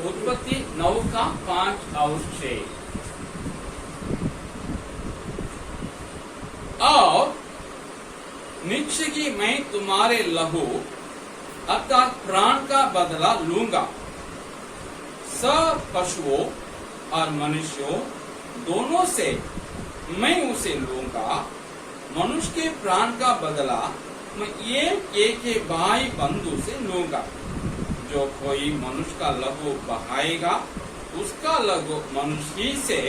उत्पत्ति 9 का 5 और 6। और निश्चय की मैं तुम्हारे लहू अर्थात प्राण का बदला लूंगा। सब पशुओं और मनुष्यों दोनों से मैं उसे लूंगा। मनुष्य के प्राण का बदला मैं एक के भाई बंधु से लूंगा। जो कोई मनुष्य का लहू बहाएगा उसका लहू मनुष्य ही से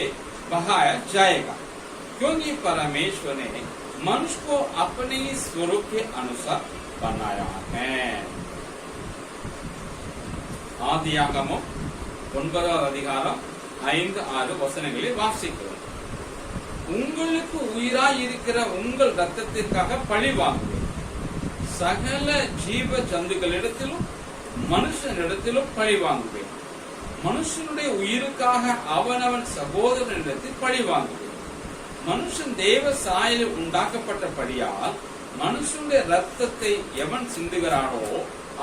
बहाया जाएगा, क्योंकि परमेश्वर ने मनुष्य को अपने ही स्वरूप के अनुसार बनाया है। ஆதியாகமம் 9வது அதிகாரம் 5-6 வசனங்களை வாசிக்கிறோம். உங்களுக்கு உயிராய் இருக்கிற உங்கள் ரத்தத்திற்காக பழி வாங்குவேன். சகல ஜீவ ஜந்துக்களிடத்திலும் மனுஷனிடத்திலும் பழி வாங்குவேன். மனுஷனுடைய உயிருக்காக அவனவன் சகோதரனிடத்தில் பழி வாங்குவேன். மனுஷன் தேவ சாயலில் உண்டாக்கப்பட்டபடியால் மனுஷனுடைய ரத்தத்தை எவன் சிந்துகிறானோ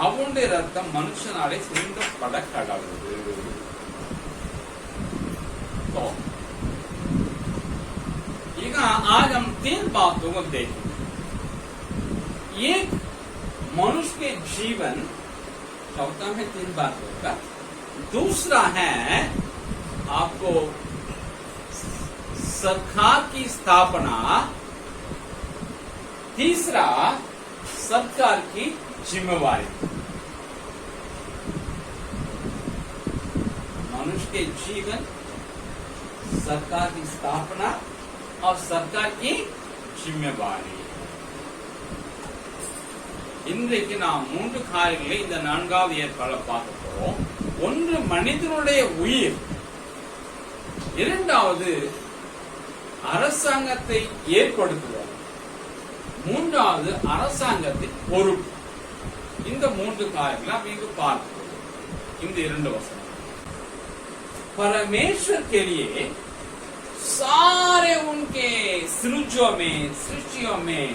அவனுடைய ரத்தம் மனுஷனாலே சிந்தப்பட கடவுது. आज हम 3 बातों को देखेंगे। एक, मनुष्य के जीवन, चौथा में 3 बातों का। दूसरा है आपको सरकार की स्थापना। तीसरा सरकार की जिम्मेवारी। मनुष्य के जीवन, सरकार की स्थापना और सरकार की जिम्मेवारी. இன்றைக்கு நாம் 3 காரியங்களை இந்த 4வது ஏற்பாடுல பார்க்க போறோம். ஒன்று மனிதனுடைய உயிர், இரண்டாவது அரசாங்கத்தை ஏற்படுத்துவது, மூன்றாவது அரசாங்கத்தின் பொறுப்பு. இந்த 3 காரியங்களை நாம் இங்கு பார்க்கிறோம். இந்த 2 வசனம் परमेश्वर के लिए सारे उनके सृष्टियों में,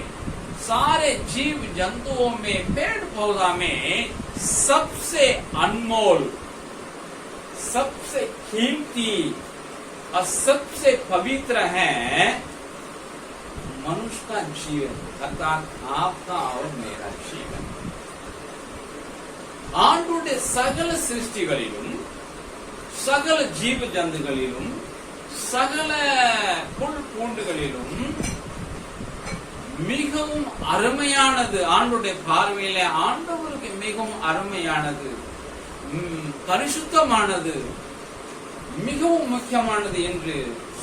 सारे जीव जंतुओं में, पेड़ पौधा में सबसे अनमोल, सबसे कीमती और सबसे पवित्र है मनुष्य का जीवन, अर्थात आपका और मेरा जीवन. ஆண்டுடைய சகல சிருஷ்டிகளிலும், சகல ஜீவ ஜந்துகளிலும், சகல புல் பூண்டுகளிலும் மிகவும் அருமையானது, ஆண்டுடைய பார்வையில ஆண்டவருக்கு மிகவும் அருமையானது, பரிசுத்தமானது, மிகவும் முக்கியமானது என்று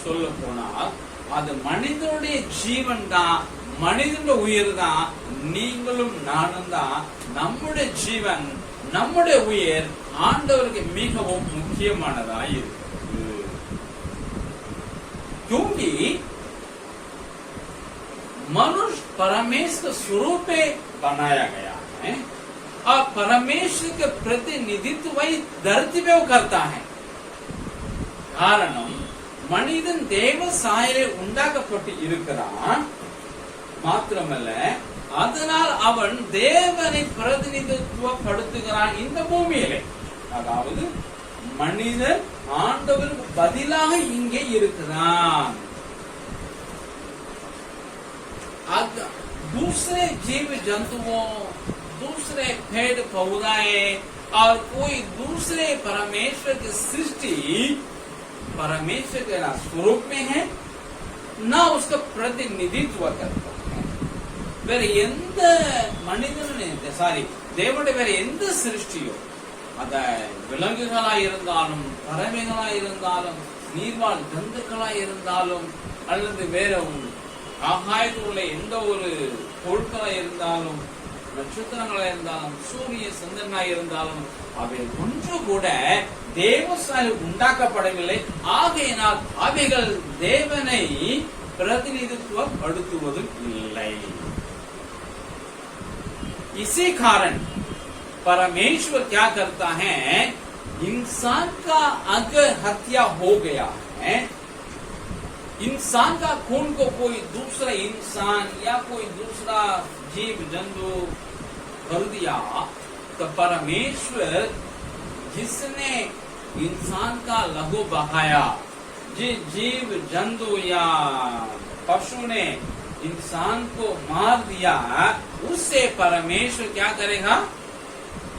சொல்ல போனால் அது மனிதனுடைய ஜீவன் தான், மனிதனுடைய உயிர் தான். நீங்களும் நானும் தான். நம்முடைய ஜீவன், நம்முடைய உயிர் ஆண்டவருக்கு மிகவும் முக்கியமானதாய் இருக்கு. क्योंकि मनुष्य परमेश्वर स्वरूप में बनाया गया है और परमेश्वर के प्रतिनिधित्व वही धरती पे वो करता है. காரணம், மனிதன் தேவ சாயலே உண்டாக்கப்பட்டு இருக்கிறான். மாத்திரமல்ல, அதனால் அவன் தேவனை பிரதிநிதித்துவப்படுத்துகிறான் இந்த பூமியிலே. அதாவது மனிதன் ஆண்டவருக்கு பதிலாக இங்கே இருக்கிறான். दूसरे जीव जंतुओं, दूसरे पेड़ पौधे और कोई दूसरे परमेश्वर की सृष्टि परमेश्वर के ना स्वरूप में है, ना उसका प्रतिनिधित्व करता है. வேற எந்த மனிதனுடைய தேவனுடைய வேற எந்த சிருஷ்டியோ, அத விலங்குகளாய் இருந்தாலும், பறவைகளாய் இருந்தாலும், நீர்வாழ் ஜந்துக்களாய் இருந்தாலும், அல்லது வேற ஆகாயத்தில் உள்ள எந்த ஒரு பொருட்களாய் இருந்தாலும், நட்சத்திரங்களாய் இருந்தாலும், சூரிய சந்திரனாய் இருந்தாலும், அவை ஒன்று கூட தேவசாலை உண்டாக்கப்படவில்லை. ஆகையினால் அவைகள் தேவனை பிரதிநிதித்துவப்படுத்துவதும் இல்லை. इसी कारण परमेश्वर क्या करता है, इंसान का अगर हत्या हो गया है, इंसान का खून को कोई दूसरा इंसान या कोई दूसरा जीव जंतु कर दिया, तो परमेश्वर जिसने इंसान का लहू बहाया, जिस जीव जंतु या पशु ने इंसान को मार दिया, उससे परमेश्वर क्या करेगा?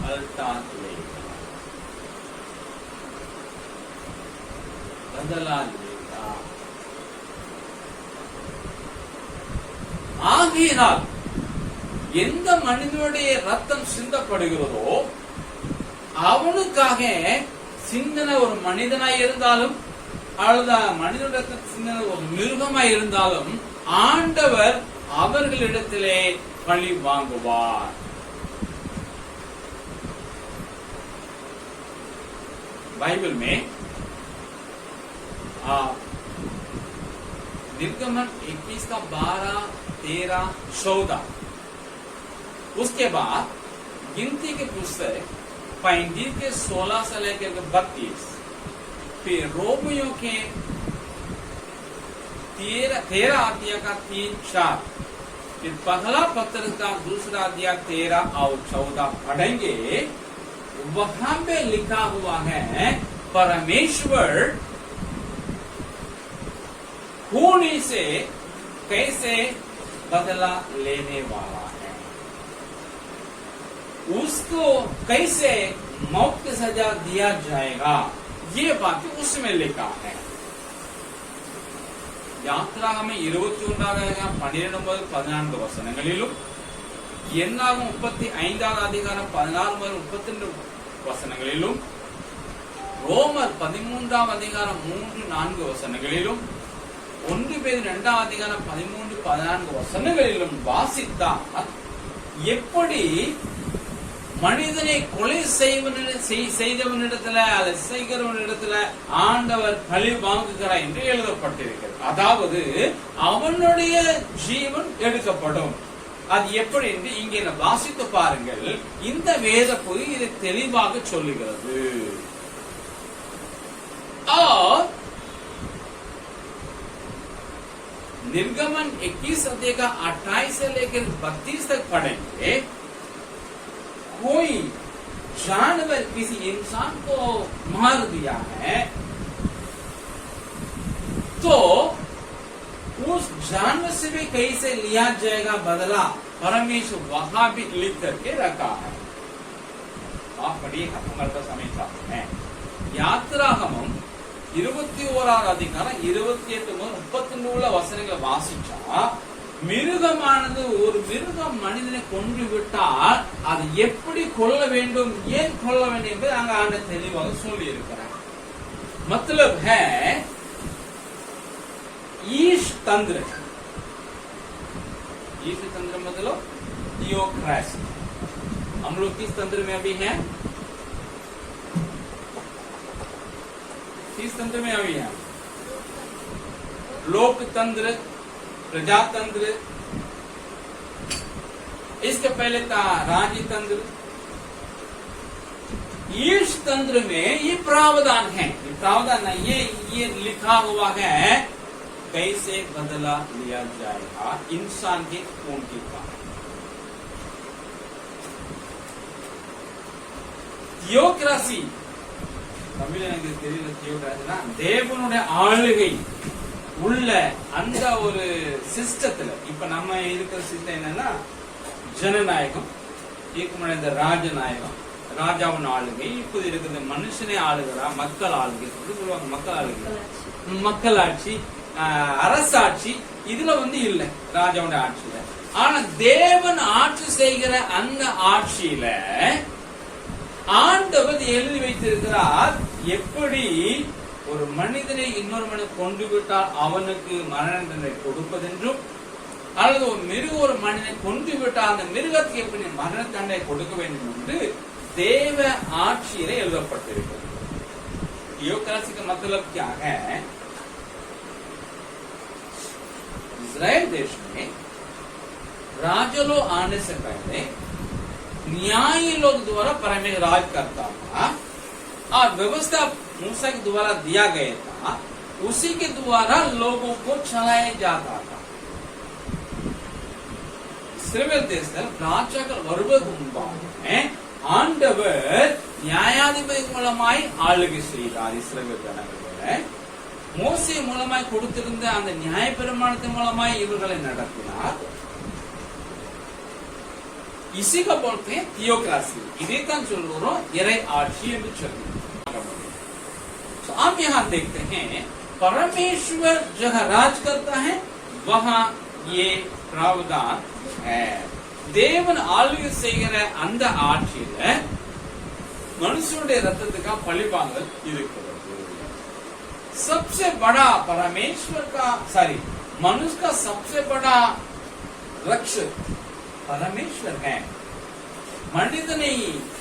पलटा लेगा, बदला लेगा। ஆகையினால் எந்த மனிதனுடைய ரத்தம் சிந்தப்படுகிறதோ அவனுக்காக சிந்தனை ஒரு மனிதனாய் இருந்தாலும் அல்லது மனிதனுடைய சிந்தனை ஒரு மிருகமாய் இருந்தாலும் ஆண்டவர் அவர்களிடத்திலே பழி வாங்குவார். बाइबल में निर्गमन 21 का 12, 13, 14, उसके बाद गिनती के पुस्तक 35 के 16 से लेकर 32, फिर रोमियो के 13 अध्याय का 3, 4, फिर पहला पत्र का दूसरा अध्याय 13 और 14 पढ़ेंगे। वहां पे लिखा हुआ है परमेश्वर खूनी से कैसे बदला लेने वाला है, उसको कैसे मौत की सजा दिया जाएगा, ये बात उसमें लिखा है। யாத்திராகமம் 21-12 வசனங்களிலும் என்னாகும் 35 அதிகாரம் 16 முதல் 32 வசனங்களிலும் ரோமர் 13 அதிகாரம் 3-4 வசனங்களிலும் 1 பேதுரு 2 அதிகாரம் 13-14 வசனங்களிலும் வாசித்தால் எப்படி மனிதனை கொலை செய்தவனிடத்துல அதை செய்கிறவனிடத்துல ஆண்டவர் பழி வாங்குகிறார் என்று எழுதப்பட்டிருக்கிறது. அதாவது அவனுடைய ஜீவன் எடுக்கப்படும். அது எப்படி என்று இங்கே வாசித்து பாருங்கள். இந்த வேத பகுதி இதை தெளிவாக சொல்லுகிறது. निर्गमन 21 अध्याय का 28 से लेकर 32 तक पढ़ेंगे। कोई जानवर किसी इंसान को मार दिया है तो उस जानवर से भी कैसे लिया जाएगा बदला, परमेश्वर वहां भी लिख करके रखा है. आप पढ़िए, हमारे समय चाहते हैं. யாத்திராகமம் 21 அதிகாரம் 28 முதல் 39 வசனங்களை வாசிச்சா, மிருகமானது ஒரு மிருகம் மனிதனை கொன்று விட்டால் அது எப்படி கொல்ல வேண்டும், ஏன் கொல்ல வேண்டும் என்பதை அங்க ஆண்டவர் தெளிவாக சொல்லி இருக்கிறார். मतलब है ईश तंत्र. ईश तंत्र मतलब थियोक्रेसी. हम लोग किस तंत्र में अभी हैं? किस तंत्र में अभी हैं? लोकतंत्र, प्रजातंत्र, इसके पहले था राजतंत्र. ईश तंत्र में ये प्रावधान है, ये प्रावधान नहीं, ये लिखा हुआ है कैसे बदला लिया जाएगा इंसान के खून के कारण. தியோக்ரசி தமிழ் எனக்கு தெரியல. தியோக்ரசினா தேவனுடைய ஆளுகை உள்ள அந்த ஒரு சிஸ்டத்துல, இப்ப நம்ம இருக்கிற சிஸ்டம் என்னன்னா ஜனநாயகம், இதுக்கு முன்னாடி இந்த ராஜநாயகம், ராஜாவின் ஆளுகை, இப்போது இருக்கிறது மனுஷனே ஆளுகிறா, மக்கள் ஆளுகை சொல்லுவாங்க. மக்கள் ஆளுகை, மக்களாட்சி, அரசாட்சி இதுல இல்ல ராஜாவுடைய ஆட்சியில. ஆனா தேவன் ஆட்சி செய்கிற அந்த ஆட்சியில ஆண்டவர் எழுதி வைத்திருக்கிறார், எப்படி ஒரு மனிதனை இன்னொரு மனிதன் கொண்டு விட்டால் அவனுக்கு மரண தண்டனை கொடுப்பதென்றும், அல்லது ஒரு மிருகம் ஒரு மனிதனை கொண்டு விட்டால் அந்த மிருகத்துக்கு எப்படி மரண தண்டனை கொடுக்க வேண்டும் என்று देव आक्षी थियोक्रेसी का मतलब क्या है? इजराइल देश में राजा लोग आने से पहले न्यायी लोग द्वारा परमेश्वर राज करता था और व्यवस्था मूसा के द्वारा दिया गया था, उसी के द्वारा लोगों को चलाया जाता था. இஸ்ரவேல் தேசத்தில் ராஜாக்கள் வருவதற்கு முன்பாக ஆண்டவர் நியாயாதிபதி மூலமாய் ஆளுகை செய்தார் இஸ்ரவேல் ஜனங்களோட. மோசே மூலமாய் கொடுத்திருந்த அந்த நியாயப்பிரமாணத்தின் மூலமாய் இவர்களை நடத்தினார். இசிக போலते தியோக்ராசி, இதைத்தான் சொல்கிறோம் இறை ஆட்சி என்று சொல்லி. तो आप यहाँ देखते हैं परमेश्वर जहाँ राज करता है वहाँ ये प्रावधान है. தேவன் ஆளுகை செய்கிற அந்த ஆட்சியில மனுஷனுடைய ரத்தத்துக்கா பழிவாங்கல் இருக்கிறது. सबसे बड़ा परमेश्वर का मनुष्य का सबसे बड़ा रक्षक परमेश्वर है. மனிதனை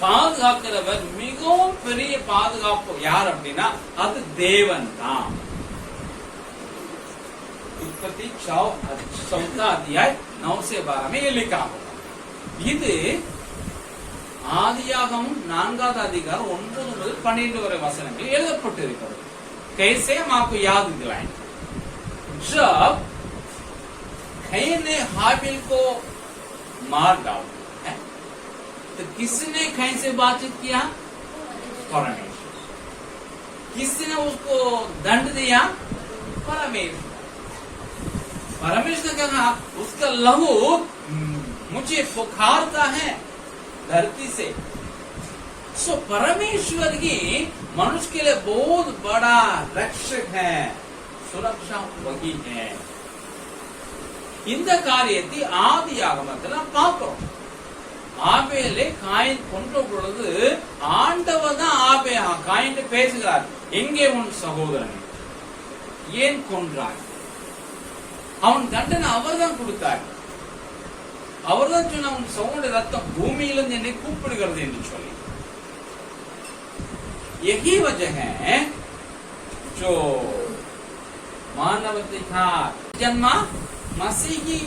பாதுகாக்கிறவர் மிகவும் பெரிய பாதுகாப்பு யார் அப்படின்னா அது தேவன் தான். उत्पत्ति 4 अध्याय 9 से 12 में ये लिखा होगा. இது ஆதியாகமம் 4வது அதிகாரம் 9 முதல் 12 வரை வசனங்கள் எழுதப்பட்டிருக்கிறது. कैसे हम आपको याद दिलाएं? जब कैन ने हाबिल को मार डाला है तो किसने कैन से बातचीत किया? परमेश्वर. किसने उसको दंड दिया? परमेश्वर. परमेश्वर ने कहा उसका लहू मुझे पुकारता है धरती से. सो परमेश्वर ही मनुष्य के लिए बहुत बड़ा रक्षक है, सुरक्षा वही है. இந்த காரியத்தை ஆதியாகமத்தில் நாம் பார்க்கிறோம். ஆபேலை காயின் கொன்ற பொழுது ஆண்டவர் தான் காயின் பேசுகிறார், எங்கே உன் சகோதரன், ஏன் கொன்றாய்? அவன் தண்டனை அவர் தான் கொடுத்தார். அவர் தான் சொன்ன உன் சகோதரனுடைய ரத்தம் பூமியிலிருந்து என்னை கூப்பிடுகிறது என்று சொல்லி. यही वजह है जो मानवाधिकार जन्मा मसीही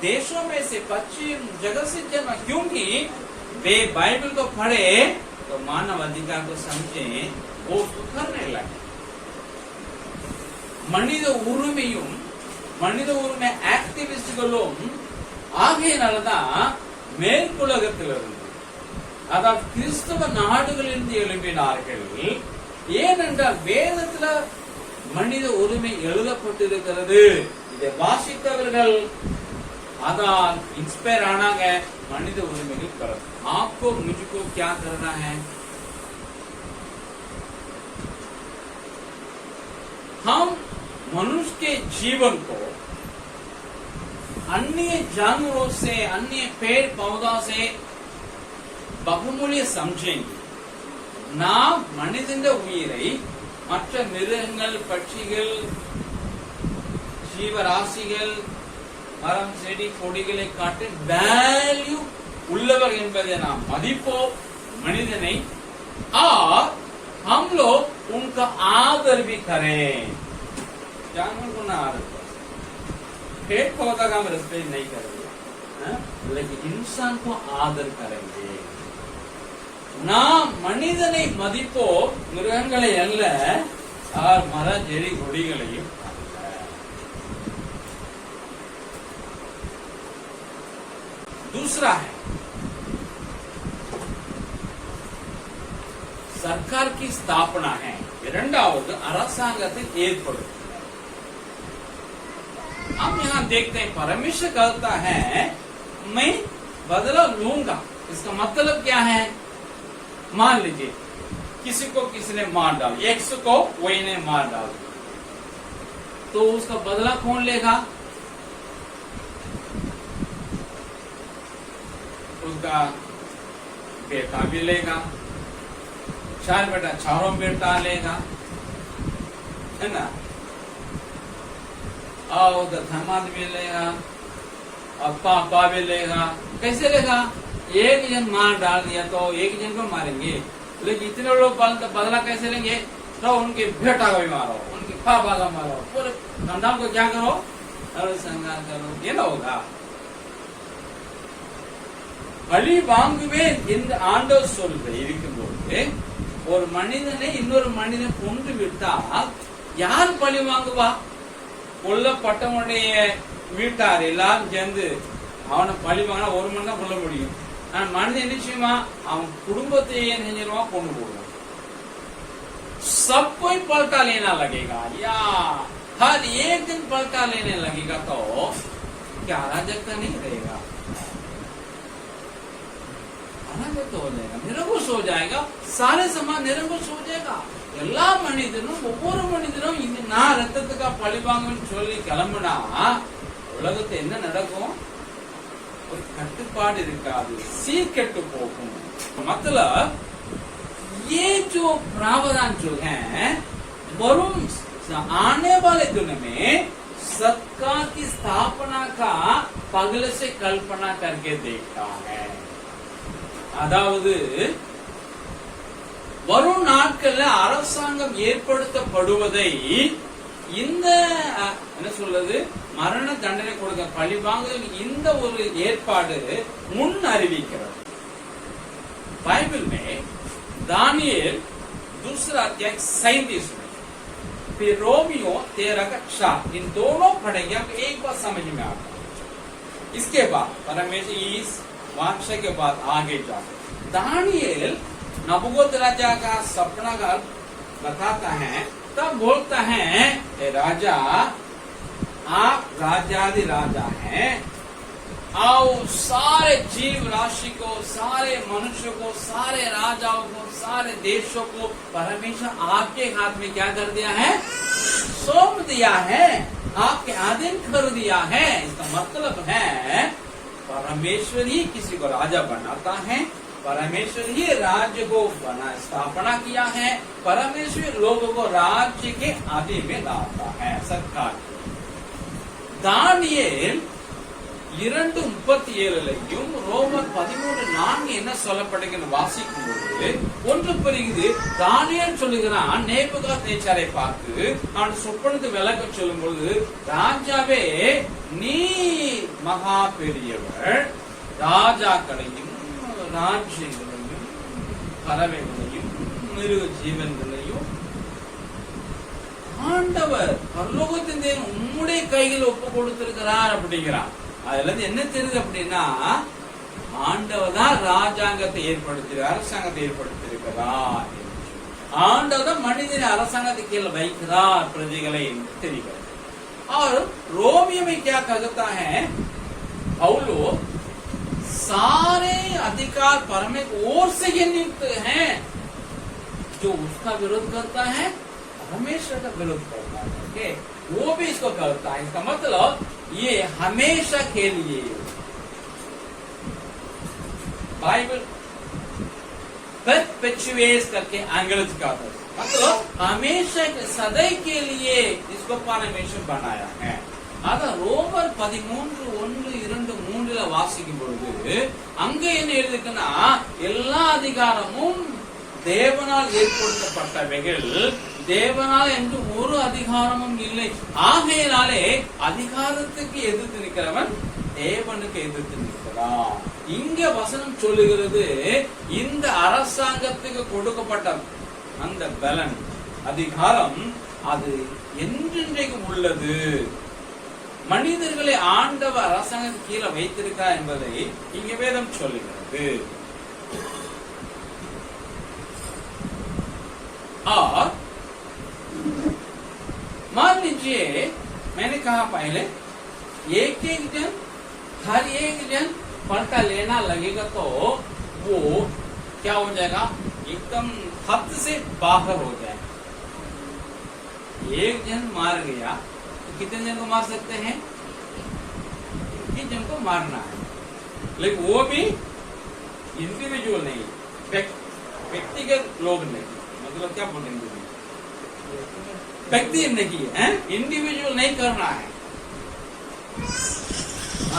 देशों में से पश्चिम जगत से जन्मा, क्योंकि वे बाइबल को पढ़े तो मानव अधिकार को समझे, वो सुधरने लगे. மனித உரிமையும் மனித உரிமை ஆக்டிவிஸ்டுகளும் ஆகையினால்தான் மேற்குலகத்திலிருந்து, அதாவது கிறிஸ்தவ நாடுகளிலிருந்து எழுப்பினார்கள். ஏனென்றால் வேதத்துல மனித உரிமை எழுதப்பட்டிருக்கிறது. இதை வாசித்தவர்கள் அதான் இன்ஸ்பயர் ஆனாங்க, மனித உரிமைகள் பெறும். आपको मुझको क्या करना है? हम मनुष्य के जीवन को अन्य जानवरों से, अन्य पेड़ पौधा से बहुमूल्य समझेंगे. நாம் மனிதன் உயிரை மற்ற மிருகங்கள், பட்சிகள், ஜீவராசிகள், மரம், செடி, கொடிகளை காட்டி வேல்யூ உள்ளவர் என்பதை நாம் மதிப்போம் मनिदने और हम लोग उनका आदर भी करें। जानवर को ना आदर करें, पेड़ पौधा का हम रेस्पेक्ट नहीं करेंगे, लेकिन इंसान को आदर करेंगे। நாம் மனிதனை மதிப்போ மிருகங்களை அல்ல, மர செடி கொடிகளையும் அல்ல। दूसरा है सरकार की स्थापना है। இரண்டாவது அரசாங்கத்தின் ஏற்படும்। हम यहाँ देखते हैं परमेश्वर कहता है मैं बदला लूंगा। इसका मतलब क्या है? मान लीजिए किसी को किसी ने मार डाल, एक्स को वही ने मार डाल, तो उसका बदला कौन लेगा? उसका बेटा भी लेगा, चार बेटा चारों बेटा लेगा, है ना, और उधर धमाद भी लेगा और पापा भी लेगा। कैसे लेगा? एक जन मार डाल दिया तो एक जन को मारेंगे, लेकिन इतने लोग बदला कैसे लेंगे? तो उनके बेटा को भी मारो, उनके पापा का मारो, पूरे खानदान को क्या करो? अरे संहार करो, ये ना होगा। பழி வாங்குவேன் என்று ஆண்டவர் சொல்ல இருக்கும்போது ஒரு மனிதனை இன்னொரு மனிதன் கொன்று விட்டால் யார் பழி வாங்குவா? கொல்லப்பட்டவனுடைய வீட்டார் எல்லாரும் சேர்ந்து அவனை பழி வாங்கினா ஒரு மணி தான் கொல்ல முடியும், மனிதன் என்ன செய்யுமா, அவன் குடும்பத்தையே என்ன செஞ்சிருவான், கொண்டு போடுவான். सब कोई पलटा लेना लगेगा या हर एक दिन पलटा लेने लगेगा तो क्या अराजकता नहीं रहेगा, अराजकता हो जाएगा, निरंकुश हो जाएगा, सारे समाज निरंकुश हो जाएगा. எல்லா மனிதனும் ஒவ்வொரு மனிதனும் இந்த நான் ரத்தத்துக்கா பழிவாங்கன்னு சொல்லி கிளம்புனா உலகத்தை என்ன நடக்கும், ஒரு கட்டுப்பாடு இருக்காது, சீர்கெட்டு போகும். मतलब ये जो प्रावधान जो है वरुण आने वाले दिन में सरकार की स्थापना का पगले से कल्पना करके देखता है. அதாவது வரும் நாட்கள்ல அரசாங்கம் ஏற்படுத்தப்படுவதை இந்த என்ன சொல்றது மரண தண்டனை கொடுக்க பழிவாங்கல் இந்த ஒரு ஏற்பாடு முன் அறிவிக்கிறது. बाइबल में दानियल दूसरा अध्याय 37 में, फिर रोमियो 13 का 4, इन दोनों पढ़ेंगे आपको एक बात समझ में आता है. इसके बाद परमेश्वर इस वाक्य के बाद आगे जाते दानियल नबूकदनेस्सर का सपना का बताता है, तब बोलता है राजा आप राजाधि राजा हैं, आओ सारे जीव राशि को, सारे मनुष्य को, सारे राजाओं को, सारे देशों को परमेश्वर आपके हाथ में क्या कर दिया है, सौंप दिया है, आपके अधीन कर दिया है. इसका मतलब है परमेश्वर ही किसी को राजा बनाता है, परमेश्वर ही राज्य को स्थापना किया है, परमेश्वर लोगों को राज्य के अधीन में लाता है, सरकार. दानियेल 2:37 ரோமர் 13:4 என்ன சொல்லப்படுகிறது வாசிக்கும் பொழுது ஒன்று புரியுது. தானியேல் சொல்லுகிறான் நேபுகாத்நேச்சாரை பார்த்து அவன் சொப்பனத்தை விளக்க சொல்லும் பொழுது, ராஜாவே நீ மகா பெரியவர், ராஜாக்களையும் ராஜ்யங்களையும் பறவைகளையும் மிருக ஜீவன்களையும் ஆண்டவர் பரலோகத்தின் தேவன் உம்முடைய கையில் ஒப்பு கொடுத்திருக்கிறார் அப்படிங்கிறான். அதுல இருந்து என்ன தெரியுது அப்படின்னா, ஆண்டவர் தான் ராஜாங்கத்தை ஏற்படுத்திருக்கிறார், அரசாங்கத்தை ஏற்படுத்தியிருக்கிறார். ஆண்டவர் தான் மனிதனை அரசாங்கத்தை கீழே வைக்கிறார் பிரஜைகளை தெரிகிறது. और रोमियो में क्या कहता है, पौलो सारे अधिकार परमेश्वर ओर से ये नियुक्त हैं, जो उसका विरोध करता है हमेशा का विरोध करता है. ओके, वो भी इसको करता है. इसका मतलब ये हमेशा के लिए. बाइबल परपेचुएट्स करके अंग्रेजी का मतलब हमेशा के सदैव के लिए इसको परमेश्वर बनाया है. ஆக ரோமர் 13:1-2-3 வாசிக்கும் பொழுது அங்க என்ன எழுதுக்குன்னா, எல்லா அதிகாரமும் தேவனால் ஏற்படுத்தப்பட்டவைகள், தேவனால் என்று ஒரு அதிகாரமும் இல்லை. ஆகையினாலே அதிகாரத்துக்கு எதிர்த்து நிற்கிறவன் தேவனுக்கு எதிர்த்து நிற்கிறான். இங்க வசனம் சொல்லுகிறது, இந்த அரசாங்கத்துக்கு கொடுக்கப்பட்ட அந்த பலன் அதிகாரம் அது என்றென்றைக்கு உள்ளது. மனிதர்களை ஆண்டவர் அரசாங்கத்துக்கு கீழே வைத்திருக்கிறார் என்பதை இங்க வேதம் சொல்லுகிறது. और मान लीजिए मैंने कहा पहले एक एक जन हर एक जन पलटा लेना लगेगा तो वो क्या हो जाएगा, एकदम हद से बाहर हो जाएगा. एक जन मार गया तो कितने जन को मार सकते हैं, एक जन को मारना है, लेकिन वो भी इंडिविजुअल नहीं, व्यक्तिगत लोग नहीं. मतलब क्या बोलेंगे, व्यक्ति नहीं है, इंडिविजुअल नहीं करना है.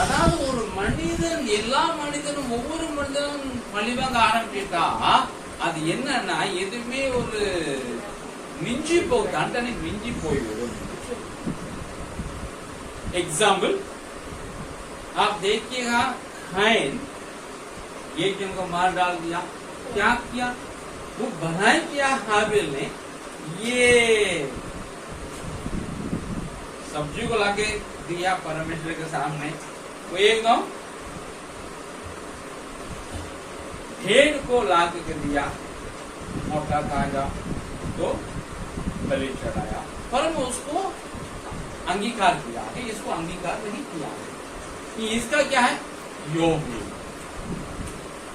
அதாவது ஒரு மனிதன் எல்லா மனிதனும் ஒவ்வொரு மனிதனும் பழிவாங்க ஆரம்பிச்சா அது என்னன்னா எதுவுமே ஒரு மிஞ்சி போகும், தண்டனை மிஞ்சி போய்விடும். एग्जाम्पल आप देखिएगा, कैन एक जन को मार डाल दिया, क्या किया, वो भलाई किया हाबिल ने, ये सब्जी को लाके दिया परमेश्वर के सामने, वो एकदम भेड़ को ला के दिया, मोटा ताजा, तो बलि चढ़ाया, पर उसको अंगीकार किया है, इसको अंगीकार नहीं किया है कि इसका क्या है योगी,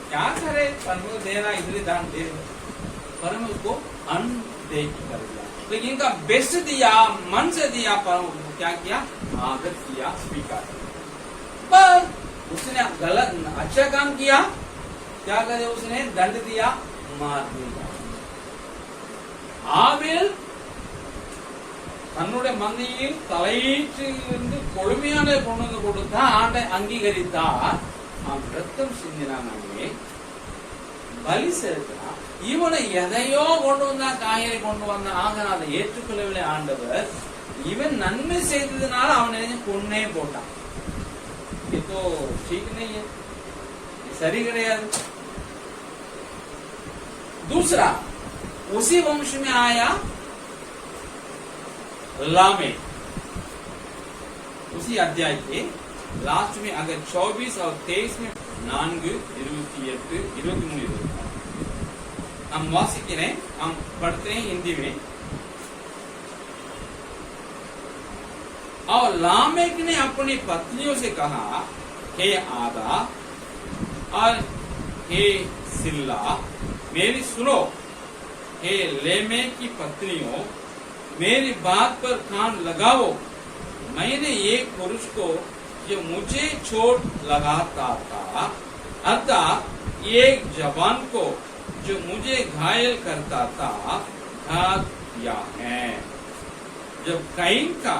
क्या करे परम को देना इसलिए दान दे, परम उसको अनदेखी कर दिया, लेकिन इनका बेस्ट दिया, मन से दिया, परम को क्या किया, आदर किया, स्वीकार किया। पर उसने गलत अच्छा काम किया, क्या करे उसने दंड दिया, मार दिया। ஆபேல் தன்னுடைய மந்தையில் தலையீற்றிலிருந்து கொடுமையான கொண்டு வந்து கொடுத்தா ஆண்டை அங்கீகரித்தார். அவன் ரத்தம் சிந்தினானே பலி செலுத்தினான். இவனை எதையோ கொண்டு வந்தா, காய்கறி கொண்டு வந்த, ஆக அதை ஏற்றுக்கொள்ளவில்லை ஆண்டவர். இவன் நன்மை செய்ததுனால அவன் கொன்னே போட்டான். இப்போ சரி கிடையாது. दूसरा उसी वंश में आया लामे, उसी अध्याय के लास्ट में अगर 24 और 23 में 4, 28, 23 हम वासिக்கிறேன், हम पढ़ते हैं हिंदी में। और लामेक ने अपनी पत्नियों से कहा, हे आदा और हे सिल्ला मेरी सुनो, हे लेमे की पत्नियों मेरी बात पर कान लगाओ। मैंने एक पुरुष को जो मुझे चोट लगाता था, अर्थात एक जवान को जो मुझे घायल करता था, घात किया है। जब कैन का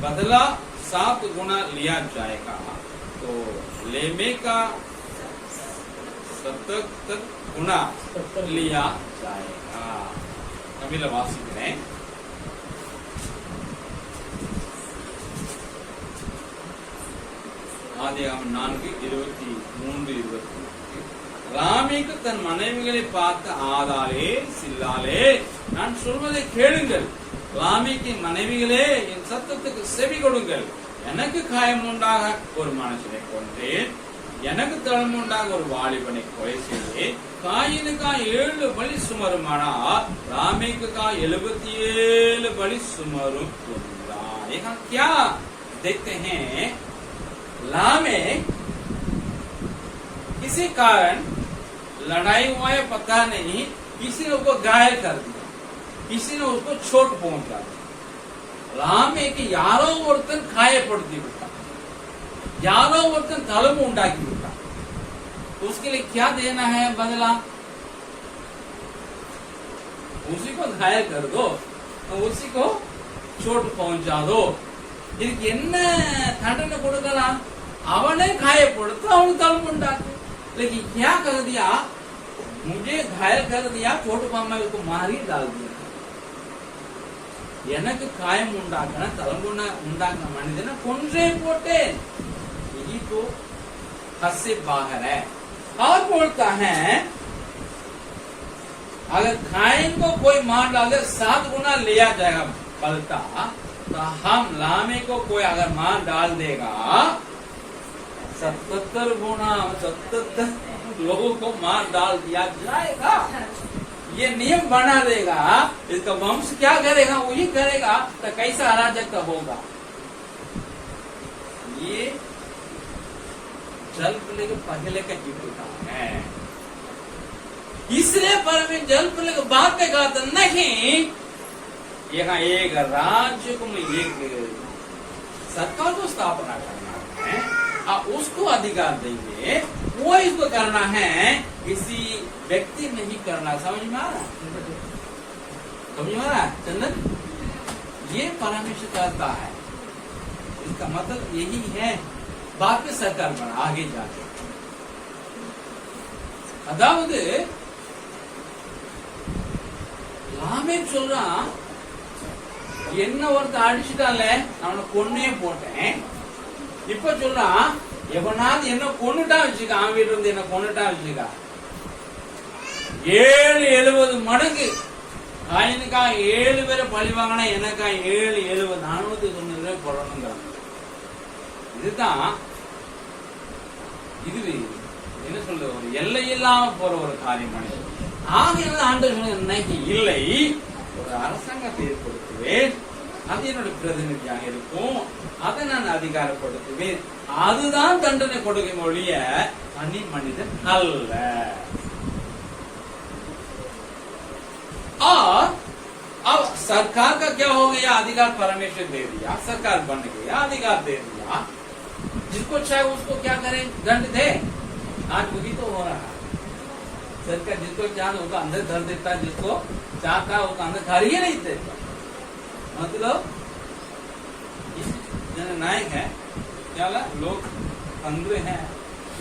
बदला 7 गुना लिया जाएगा तो लेमे का 77 गुना लिया जाएगा। तमिल वासिக்கிறேன்। ஆதியாகமம் 4:23-24 ராமேக்கு தன் மனைவிகளை பார்த்து, ஆதாளே சில்லாலே நான் சொல்வதை கேளுங்கள், லாமேக்கு மனைவிகளே என் சத்தத்துக்கு செவி கொடுங்கள். எனக்கு காயம் உண்டாக ஒரு மனுஷனை கொன்றேன், எனக்கு தளம் உண்டாக ஒரு வாலிபனை கொலை செய்தேன். காயினுக்கா 7 பலி சுமருமானா ராமேக்குக்கா 77 பலி சுமரும் என்றார். यहाँ क्या देखते हैं, लामे किसी कारण लड़ाई हुआ है पता नहीं, किसी ने उसको घायल कर दिया, किसी ने उसको चोट पहुंचा दी. ಲಾಮೆಗೆ ಯಾರೋ ಒರ್ತನ್ ಕಾಯ ಪಡ್ತಿ ಬಿಟ್ಟ, ಯಾರೋ ಒರ್ತನ್ ತಲಮು ಉಂಟಾಕಿ ಬಿಟ್ಟ. उसके लिए क्या देना है बदला? उसी को घायल कर दो, उसी को चोट पहुंचा दो. ಇದಕ್ಕೆ என்ன தண்டனை கொடுக்கலாம்? அவனே காயப்படுத்து, அவனுக்கு தलम उंटाके. लेकिन क्या कर दिया, मुझे घायल कर दिया, चोट पामा उसको मार ही डाल दिया. எனக்கு காயம் உண்டாக்கின தலங்குண உண்டாக்கின மனிதனை கொன்றே போட்டேன். यही तो हद से बाहर है. और बोलता है अगर कायन को कोई मार डाले 7 गुना लिया जाएगा बलता, तो हम लामे को कोई अगर मार डाल देगा 77 गुना 77 लोगों को मार डाल दिया जाएगा. ये नियम बना देगा. इसका वंश क्या करेगा, वही करेगा. तो कैसा अराजकता होगा. ये जल प्रलय के पहले का युग है. इसलिए परमेश्वर जल प्रलय के बाद में कहा था नहीं, यहाँ एक राज्य को एक सरकार को स्थापना करना है, उसको अधिकार देंगे, वो इसको करना है, किसी व्यक्ति नहीं करना. समझ में आ रहा? समझ में आ रहा चंदन? ये परमेश्वर करता है. इसका मतलब यही है. बाद में सरकार बना आगे जाके. அதாவது லாமேக் சொல்றான், என்ன ஒருத்த அடிச்சுட்டான்ல அவனை கொன்னே போட்டேன். இப்ப சொல்றான், எவனாவது என்ன கொன்னுட்டா வச்சுக்க, அவன் வீட்டு இருந்து என்ன கொன்னுட்டா வச்சுக்க 7-70 மடங்கு. காயினுக்கா 7 பேரை பழி வாங்கினா எனக்கா 7-70 490 பேர் போடணுங்கிறான். இதுதான் இது என்ன சொல்றது, ஒரு எல்லை இல்லாம போற ஒரு காரியம் மனிதன். ஆகையால் ஆண்டவர்கள் இன்னைக்கு இல்லை, ஒரு அரசாங்கத்தை ஏற்படுத்துவேன், அது என்னோட பிரதிநிதியாக இருக்கும், அதை நான் அதிகாரப்படுத்துவேன், அதுதான் தண்டனை கொடுக்கும் ஒழிய தனி மனிதன் அல்ல. और अब सरकार का क्या हो गया, अधिकार परमेश्वर दे दिया, सरकार बन गया, अधिकार दे दिया, जिसको चाहे उसको क्या करे, दंड दे। आज वही तो हो रहा है, सरकार जिसको चाहे उसको अंदर धर देता, जिसको चाहता है उसको अंदर घर ही नहीं देता। मतलब नायक है क्या, लोग अंदर हैं,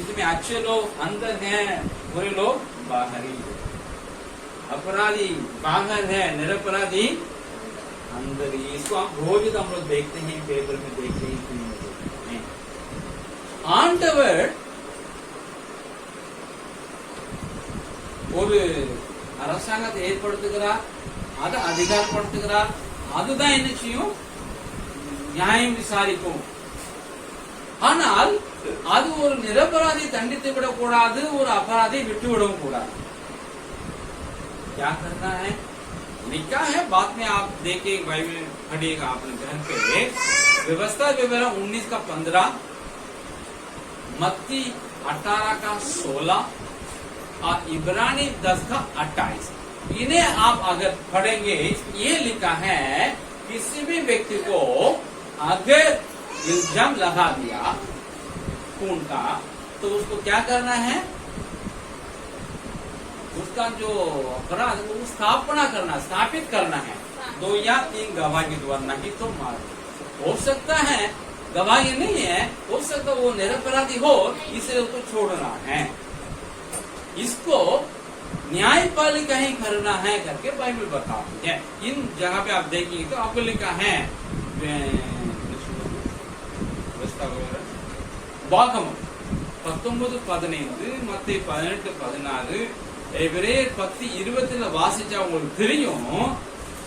इसमें अच्छे लोग अंदर हैं, बुरे लोग बाहर ही है, अपराधी बाहर है, निरपराधी अंदर ही। इसको आप रोज हम लोग देखते हैं, पेपर में देखते हैं, फिल्म में देखते हैं। ஆண்டவர் ஒரு அரசாங்கத்தை ஏற்படுத்துகிறார், அதை அதிகாரப்படுத்துகிறார், அதுதான் என்ன செய்யும், நியாயம் விசாரிக்கும். ஆனால் அது ஒரு நிரபராதி தண்டித்து விடக்கூடாது, ஒரு அபராதி விட்டு விடவும் கூடாது. क्या करना है, लिखा है, बाद में आप देखे बाइबल पढ़िएगा अपने घर पे, व्यवस्था विवरण 19 का 15, मत्ती 18 का 16 और इब्रानी 10 का 28। इन्हें आप अगर पढ़ेंगे, ये लिखा है किसी भी व्यक्ति को अगर इल्जाम लगा दिया खून का, तो उसको क्या करना है, उसका जो अपराध वो स्थापना करना, स्थापित करना है, 2 या 3 गवाह के द्वारा, नहीं तो मार। हो सकता है गवाही नहीं है, हो सकता वो निरपराधी हो, इसलिए उसको छोड़ना है, इसको न्यायपालिका ही करना है करके बाइबल बताती है। इन जगह पे आप देखिए तो आपको लिखा है वाकमम 19:15, மத்தேயு 18:16, எபிரேயர் 10:20 வாசிச்சா உங்களுக்கு தெரியும்.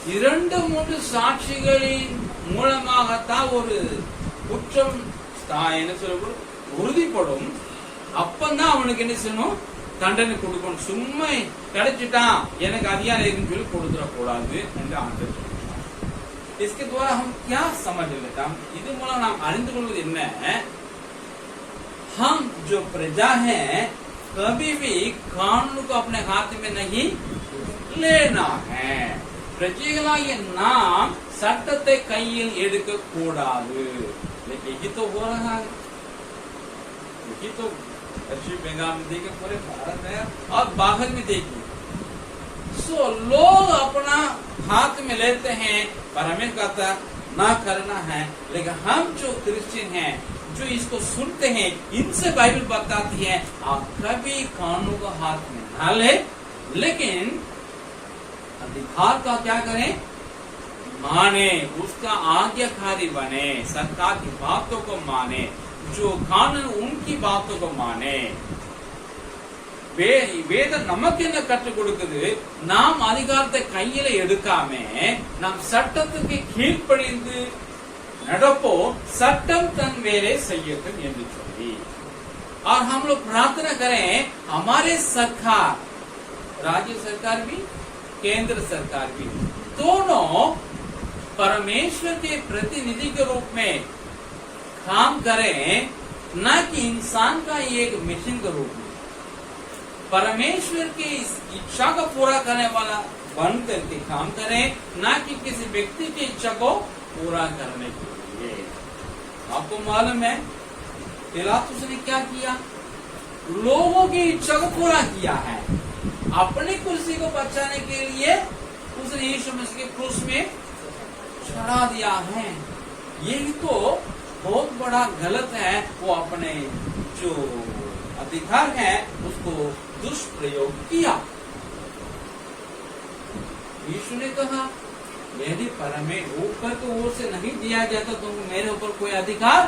2-3 சாட்சிகளின் மூலமாகத்தான் ஒரு குற்றம் என்ன சொல்ல உறுதிப்படும். அப்பதான் அவனுக்கு என்ன செய்யணும், தண்டனை கொடுக்கணும். சும்மா கிடைச்சிட்டான் எனக்கு அதிகாரம் சொல்லி கொடுத்துடக்கூடாது என்று ஆண்டவர் சொல்றார். इसके द्वारा हम क्या समझ लेता हूं, இது மூலம் நாம் அறிந்து கொள்வது என்ன, हम जो प्रजा है कभी भी कानून को अपने हाथ में नहीं लेना है. பிரஜைகளாகிய நாம் சட்டத்தை கையில் எடுக்க கூடாது. यही तो हो रहा है, यही तो पश्चिम बंगाल में देखिए, पूरे भारत में और बाहर में देखिए, सो लोग अपना हाथ में लेते हैं, परमेश्वर कहता ना करना है, लेकिन हम जो क्रिश्चियन हैं, जो इसको सुनते हैं, इनसे बाइबल बताती है आप कभी कानून को हाथ में ना ले, लेकिन अधिकार का क्या करें, माने, उसका आज्ञाकारी बने, सरकार की बातों को माने, जो कानून उनकी बातों को माने. வேதம் நமக்கு என்ன கற்றுக் கொடுக்குது, நாம் அதிகாரத்தை கையில எடுக்காம நாம் சட்டத்துக்கு கீழ்ப்படிந்து நடப்போ, சட்டம் தன் வேலை செய்யட்டும் என்று சொல்லி. और हम लोग प्रार्थना करें हमारे सरकार, राज्य सरकार भी, केंद्र सरकार भी, दोनों परमेश्वर के प्रतिनिधि के रूप में काम करें, न कि इंसान का एक मिशन के रूप में. परमेश्वर की इच्छा को पूरा करने वाला बन करके काम करें, न कि किसी व्यक्ति की इच्छा को पूरा करने के लिए. आपको मालूम है पिलातुस ने क्या किया, लोगों की इच्छा को पूरा किया है, अपनी कुर्सी को बचाने के लिए उसने यीशु मसीह के क्रूस में चढ़ा दिया है. यही तो बहुत बड़ा गलत है, वो अपने जो अधिकार है उसको दुष्प्रयोग किया. यीशु ने कहा यदि ऊपर तो ओर से नहीं दिया जाता तो मेरे ऊपर कोई अधिकार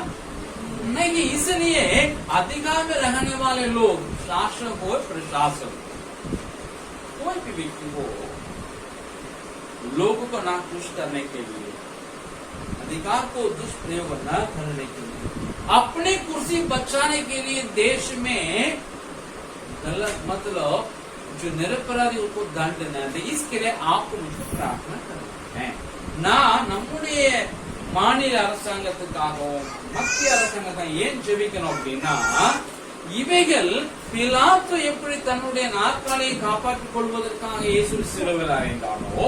नहीं. इसलिए अधिकार में रहने वाले लोग, शासक हो प्रशासक, कोई भी व्यक्ति हो, लोगों को ना खुश करने के लिए, अधिकार को दुष्प्रयोग न करने के लिए, अपनी कुर्सी बचाने के लिए देश में गलत मतलब जो निरपराधियों को दंड न दे, इसके लिए आपको मुझे प्रार्थना करना है. நான் நம்முடைய மாநில அரசாங்கத்துக்காகவும் மத்திய அரசாங்கத்தை ஏன் ஜெபிக்கணும் அப்படின்னா, இவைகள் பிலாத்து எப்படி தன்னுடைய நாற்காலியை காப்பாற்றிக் கொள்வதற்காக இயேசு சிலுவையில் அறைந்தானோ,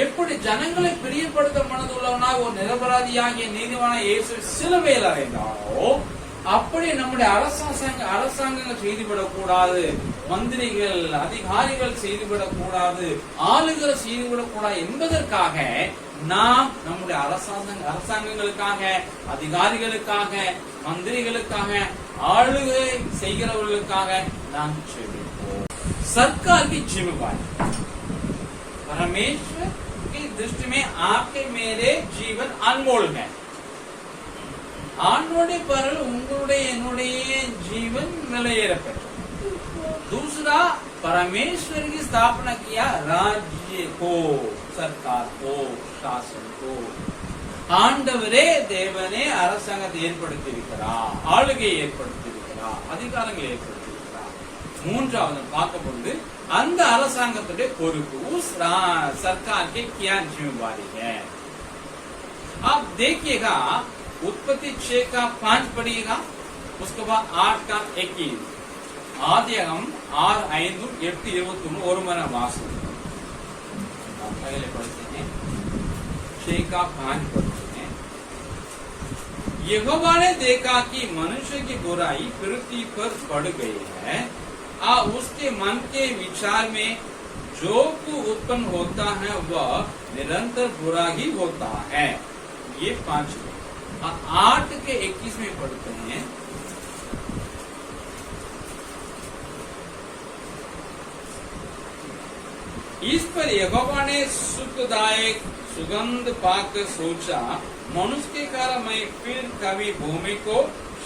எப்படி ஜனங்களை பிரியப்படுத்த மனதுள்ளவனாக ஒரு நிரபராதியாகிய நீதிவான இயேசு சிலுவையில் அறைந்தானோ, அப்படி நம்முடைய அரசாங்கங்கள் செய்துவிடக்கூடாது, மந்திரிகள் அதிகாரிகள் செய்துவிடக்கூடாது, ஆளுகள் செய்துவிடக்கூடாது என்பதற்காக நாம் நம்முடைய அரசாங்கங்களுக்காக, அதிகாரிகளுக்காக, மந்திரிகளுக்காக, ஆளுகை செய்கிறவர்களுக்காக நாம் ஜெபிப்போம். सरकार की जिम्मेवारी परमेश्वर की दृष्टि में आपके मेरे जीवन अनमोल है. ஆண்டோடைய பரல் உங்களுடைய என்னுடைய जीवन விலையேறப்பட்டது. दूसरा परमेश्वर की स्थापना किया राज्य को, सरकार को, शासन को. ஆண்டவரே தேவனே அரசாங்கத்தை ஏற்படுத்தி இருக்கிறார், ஆளுகையை ஏற்படுத்தி இருக்கிறார், அதிகாரங்களை ஏற்படுத்தி இருக்கிறார். மூன்றாவது பார்க்க பொழுது அந்த அரசாங்கத்துடைய பொறுப்பு, उस सरकार के क्या जिम्मेवारी है. आप देखिएगा उत्पत्ति 6 का 5 पढ़िएगा, उसके बाद 8 का 21, ஆதியாகமம் 6:5-8:21 ஒரு மன வாசம். पहले पढ़ते हैं 6 का 5 पढ़ते हैं. यहोवा ने देखा कि मनुष्य की बुराई पृथ्वी पर बढ़ गई है, उसके मन के विचार में जो उत्पन्न होता है वह निरंतर बुरा ही होता है. ये 5. 8 के 21 में पढ़ते हैं. इस पर यहोवा ने सुखदायक सुगंध पाकर सोचा, मनुष्य के कारण मैं फिर कभी भूमि को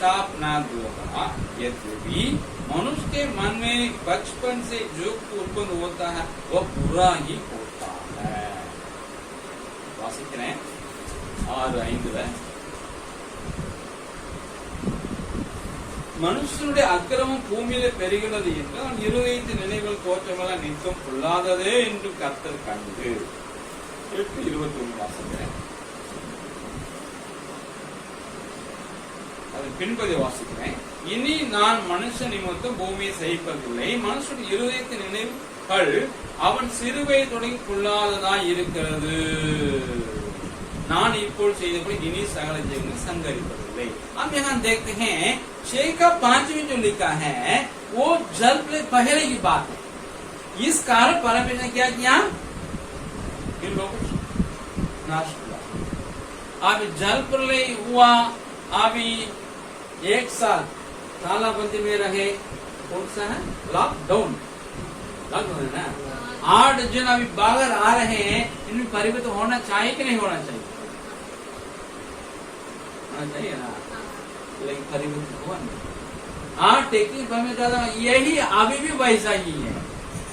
शाप न दूंगा. यद्यपि मनुष्य के मन में बचपन से जो उत्पन्न होता है वह बुरा ही होता है. वासिக்கிறேன் 6:5. மனுஷனுடைய அக்கிரமம் பூமியில பெருகிறது என்று அவன் இருதயத்தின் நினைவுகள் தோற்றமெல்லாம் நிற்கும் பொல்லாததே என்று கர்த்தர் கண்டு. 8:21 வாசிக்கிறேன். அது பின்பதை வாசிக்கிறேன். இனி நான் மனுஷ நிமித்தம் பூமியை சகிப்பதில்லை, மனுஷனுடைய இருதயத்தின் நினைவுகள் அவன் சிறுவை தொடங்கி பொல்லாததாய் இருக்கிறது. நான் இப்போ செய்தபடி இனி சகல ஜீவனை संगरिपதில்லை. अब यहाँ देखते हैं 6 का 5 में जो लिखा है वो जल प्रलय पहले की बात है. इस कारण परमेश्वर ने क्या किया, इन लोगों को नाश किया. अब जल प्रलय हुआ, अभी 1 साल तालाबंदी में रहे. कौन सा है, लॉकडाउन है ना. 8 जन अभी बाहर आ रहे हैं, इनमें परिवर्तन होना चाहिए कि नहीं होना चाहिए? चाहिए ना, लेकिन परिवर्तन हुआ नहीं. टेक्निक में ज्यादा यही अभी भी वैसा ही है.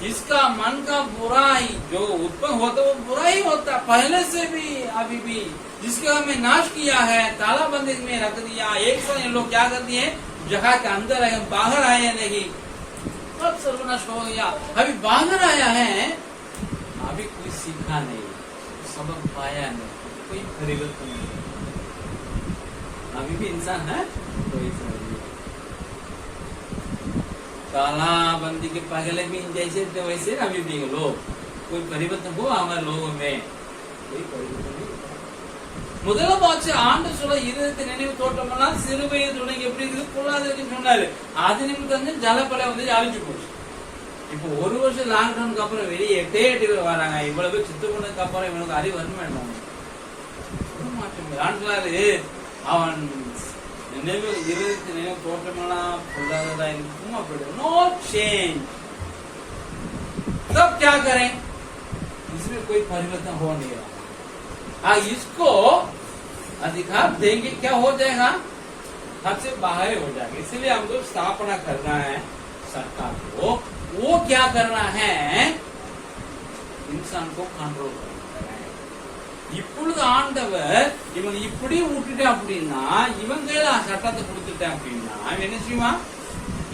इसका मन का बुराई जो उत्पन्न होता है वो बुरा ही होता है पहले से भी, अभी भी. जिसके हमें नाश किया है, तालाबंदी में रख दिया. 1 साल ये लोग क्या कर दिए, जगह के अंदर है, बाहर आए नहीं, सब सर्वनाश हो गया. अभी बाहर आया है, अभी कोई सीखा नहीं, सबक पाया नहीं, कोई परिवर्तन नहीं. अभी भी इंसान है, कोई तालाबंदी के पहले भी जैसे थे वैसे अभी भी लोग, कोई परिवर्तन हुआ हमारे लोगों में? कोई परिवर्तन नहीं. முதல்ல பாச்சு ஆண்டு சொல்ல இருதயத்தின் நினைவு தோற்றமெல்லாம் சிறுவையை தொடங்கி எப்படி இருக்குது பொல்லாத இருக்குன்னு சொன்னாரு. அது நிமித்தம் ஜலப்பலை வந்து அழிஞ்சு போச்சு. இப்போ 1 வருஷம் லாக்டவுனுக்கு அப்புறம் வெளியே 8 பேர் வராங்க. இவ்வளவு பேர் சித்து போனதுக்கு அப்புறம் இவனுக்கு அறிவு வரணும் வேண்டாம். ஆண்டு அவன் நினைவு இருதயத்தின் நினைவு தோற்றமெல்லாம் பொல்லாததா இருக்குமா போயிடும். No change. तब क्या करें, इसमें कोई परिवर्तन हो नहीं रहा. इसको अधिकार देंगे क्या हो जाएगा, हद से बाहर हो जाएगा. इसलिए हमको स्थापना करना है सरकार को. वो क्या करना है, इंसान को कंट्रोल करना है. இப்பொழுது ஆண்டவர் இவன் இப்படி விட்டுட்டேன் அப்படின்னா, இவங்க சட்டத்தை கொடுத்துட்டேன் அப்படின்னா என்ன செய்வான்,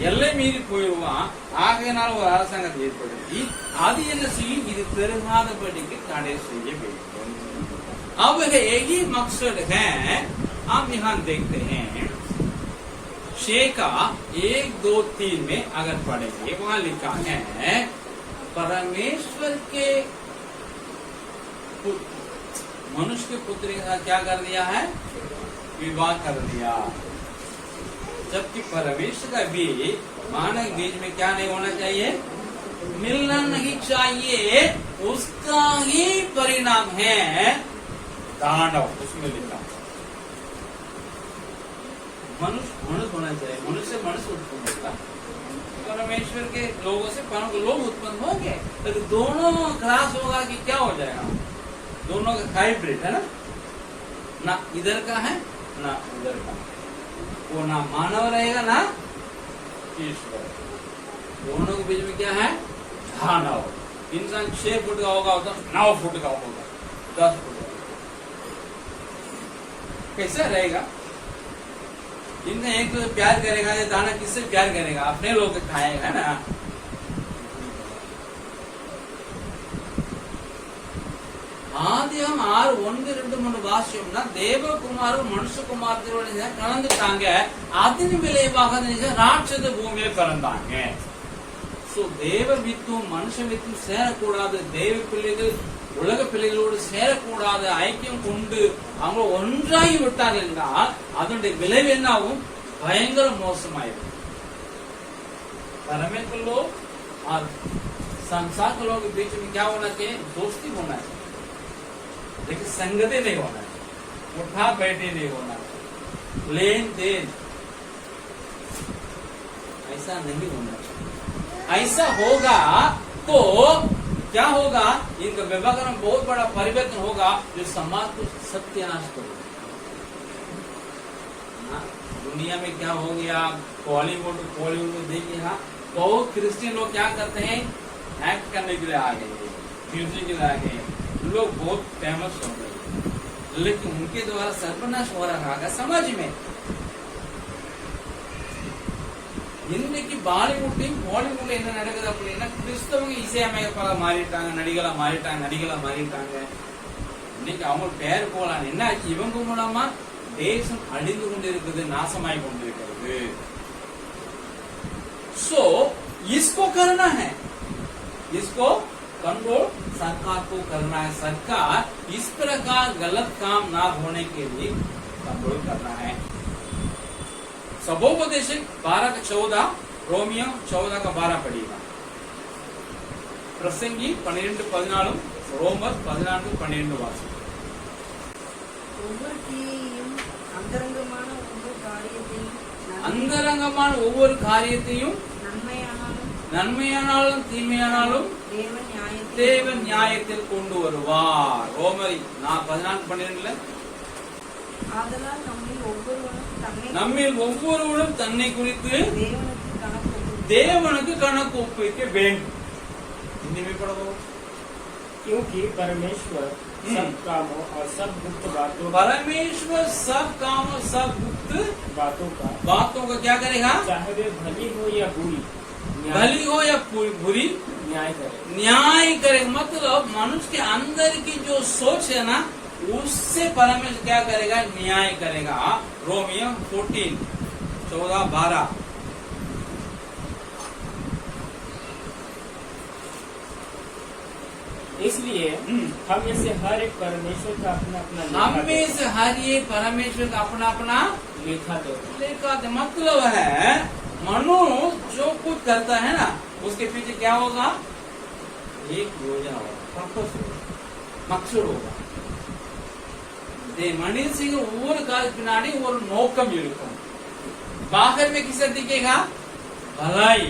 எல்லை மீறி போயிடுவான். ஆகையினால ஒரு அரசாங்கத்தை ஏற்படுத்தி அது என்ன செய்யும், இது பெருகாதபடிக்கு தடை செய்ய வேண்டும். अब यही मकसद है. आप यहाँ देखते हैं 6 का 1, 2, 3 में अगर पढ़ेंगे वहां लिखा है परमेश्वर के मनुष्य के पुत्र के साथ क्या कर दिया है, विवाह कर दिया. जबकि परमेश्वर का बीज मानव बीज में क्या नहीं होना चाहिए, मिलना नहीं चाहिए. उसका ही परिणाम है दानव. उसमें लिखा मनुष्य होना चाहिए, मनुष्य उत्पन्न होगा. परमेश्वर के लोगों से लोग उत्पन्न होंगे, लेकिन दोनों क्रॉस होगा कि क्या हो जाएगा, दोनों का हाइब्रिड है ना इधर का है ना उधर का. वो ना मानव रहेगा ना ईश्वर. दोनों के बीच में क्या है, दानव. इंसान 6 फुट का होगा तो 9 फुट का होगा, 10 फुट का. कैसा रहेगा? इनने एक दूसरे प्यार करेगा, ये दाना किससे प्यार करेगा, अपने लोग खाएगा ना. ஆதியாகமம் 6:1-2 வாசிச்சோம்னா தேவகுமாரும் மனுஷகுமாரத்தோட கலந்துட்டாங்க. அதன் விளைவாக ராட்சத பூமியில பிறந்தாங்க. சோ தேவ வித்தும் மனுஷ வித்தும் சேரக்கூடாது, தேவ பிள்ளைகள் உலக பிள்ளைகளோடு சேரக்கூடாது, ஐக்கியம் கொண்டு அவங்க ஒன்றாகி விட்டார்கள் என்றால் அதனுடைய விளைவு என்னாகும், பயங்கர மோசமாயிருக்கும். परमेश्वर लोग और संसार के लोगों के बीच में क्या होना चाहिए, दोस्ती होना चाहिए, लेकिन संगति नहीं होना चाहिए, उठा बैठी नहीं होना चाहिए, लेन देन ऐसा नहीं होना चाहिए. ऐसा होगा तो क्या होगा, इनका व्यवहार में बहुत बड़ा परिवर्तन होगा जो समाज को सत्यानाश करेगा. दुनिया में क्या हो गया, बॉलीवुड देखिए ना, बहुत क्रिश्चियन लोग क्या करते हैं, एक्ट करने के लिए आ गए, म्यूजिक के लिए आ गए, लोग बहुत फेमस हो गए, लेकिन उनके द्वारा सर्वनाश हो रहा है समाज में. இன்னைக்கு பாலிவுட்டையும் பாலிவுட்ல என்ன நடக்குது அப்படின்னா, கிறிஸ்தவங்க இசையமைப்பாக மாறிட்டாங்க, நடிகளா மாறிட்டாங்க. இன்னைக்கு அவங்க பேர் போலாம் என்ன ஆச்சு, இவங்க மூலமா தேசம் அழிந்து கொண்டிருக்கிறது, நாசமாய் கொண்டிருக்கிறது. सो इसको करना है, इसको कंट्रोल सरकार को करना है. सरकार इस प्रकार गलत काम ना होने के लिए कंट्रोल करना है. सबोपदेश 12:14, रोमियो 14:12 पढ़िएगा. प्रसंगी 12:14, रोमर 14:12 वासी. அந்தரங்கமான ஒவ்வொரு காரியத்தையும் நன்மையானாலும் தீமையானாலும் தேவன் நியாயத்தில் கொண்டு வருவார். ரோமர் 14:12 நம்மில் ஒவ்வொருவரும் தன்னை குறித்து தேவனுக்கு கணக்கு ஒப்புவிக்க வேண்டும். हिंदी पढ़ो. क्योंकि परमेश्वर सब कामों और सब गुप्त बातों, परमेश्वर सब कामों सब गुप्त बातों का क्या करेगा, चाहे वे भली हो या बुरी, भली हो या बुरी न्याय करेगा. मतलब मनुष्य के अंदर की जो सोच है ना, उससे परमेश्वर क्या करेगा, न्याय करेगा. रोमियो 14:14-12. इसलिए हम में से हर एक परमेश्वर का अपना अपना परमेश्वर का अपना अपना लेखा दे. मतलब है मनु जो कुछ करता है ना, उसके पीछे क्या होगा, एक योजना होगा, पर्पस होगा, मकसद होगा. மனிதன் ஒவ்வொரு காலத்துக்கு பின்னாடி ஒரு நோக்கம் இருக்கும். बाहर में किसे दिखेगा भलाई,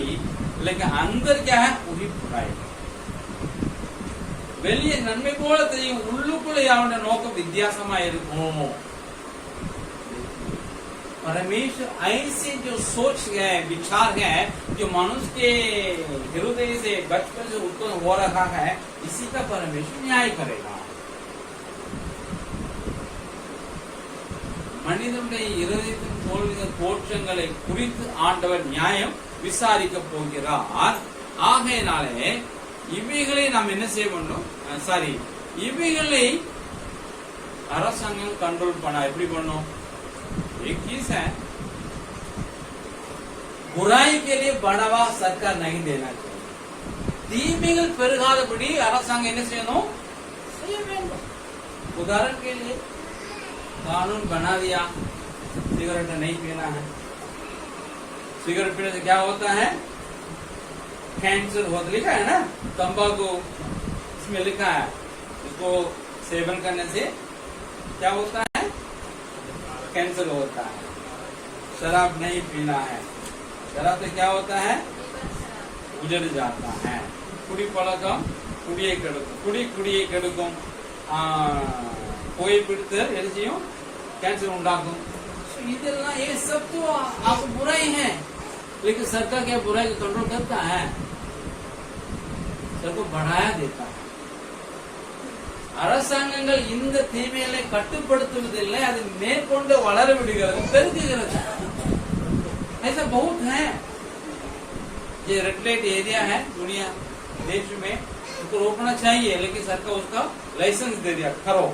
लेकिन अंदर क्या है, वही बुराई. வெளியே நன்மை போல தெரியும், உள்ளுக்குள்ள அவனுடைய நோக்கம் வித்தியாசமா இருக்கும். परमेश्वर ऐसे जो सोच है, विचार है, जो मनुष्य के हृदय से बचपन से उत्पन्न हो रहा है, इसी का परमेश्वर न्याय करेगा. மனிதனுடைய இருதயத்தின் தோற்றங்களை குறித்து ஆண்டவர் நியாயம் விசாரிக்க போகிறார். ஆகையினாலே இவைகளை நாம் என்ன செய்ய வேண்டும், இவைகளை அரசாங்கம் कंट्रोल பண்ணா எப்படி பண்ணும். एक चीज है, बुराई के लिए बढ़ावा सरकार नहीं देना चाहिए. தீமைகள் பெருகாதபடி அரசாங்கம் என்ன செய்யணும், செய்ய வேண்டும். उदाहरण के लिए कानून बना दिया सिगरेट नहीं पीना है. सिगरेट पीने से क्या होता है, कैंसर होता, लिखा है ना, तंबाकू इसमें लिखा है, इसको सेवन करने से क्या होता है, कैंसर होता है. शराब नहीं पीना है, शराब से क्या होता है, उजड़ जाता है. कुड़ी पड़कम कुड़िये कड़ुक्कुम, कुड़िये कड़ुक्कुम, कोई पिड़ते என்ன செய்யும், कैंसर उंडाकुम. இதெல்லாம் ये सब तो आप बुराई है, लेकिन सरकार क्या बुराई को कंट्रोल करता है, सबको बढ़ाया देता है. அரசாங்கங்கள் இந்த தீமைகளை கட்டுப்படுத்துவதில்லை, அது மேற்கொண்டு வளர விடுகிறது, பெருகுகிறது. ऐसा बहुत है. ये रेड लाइट एरिया है दुनिया देश में, उसको रोकना चाहिए, लेकिन सरकार उसका लाइसेंस दे दिया, करो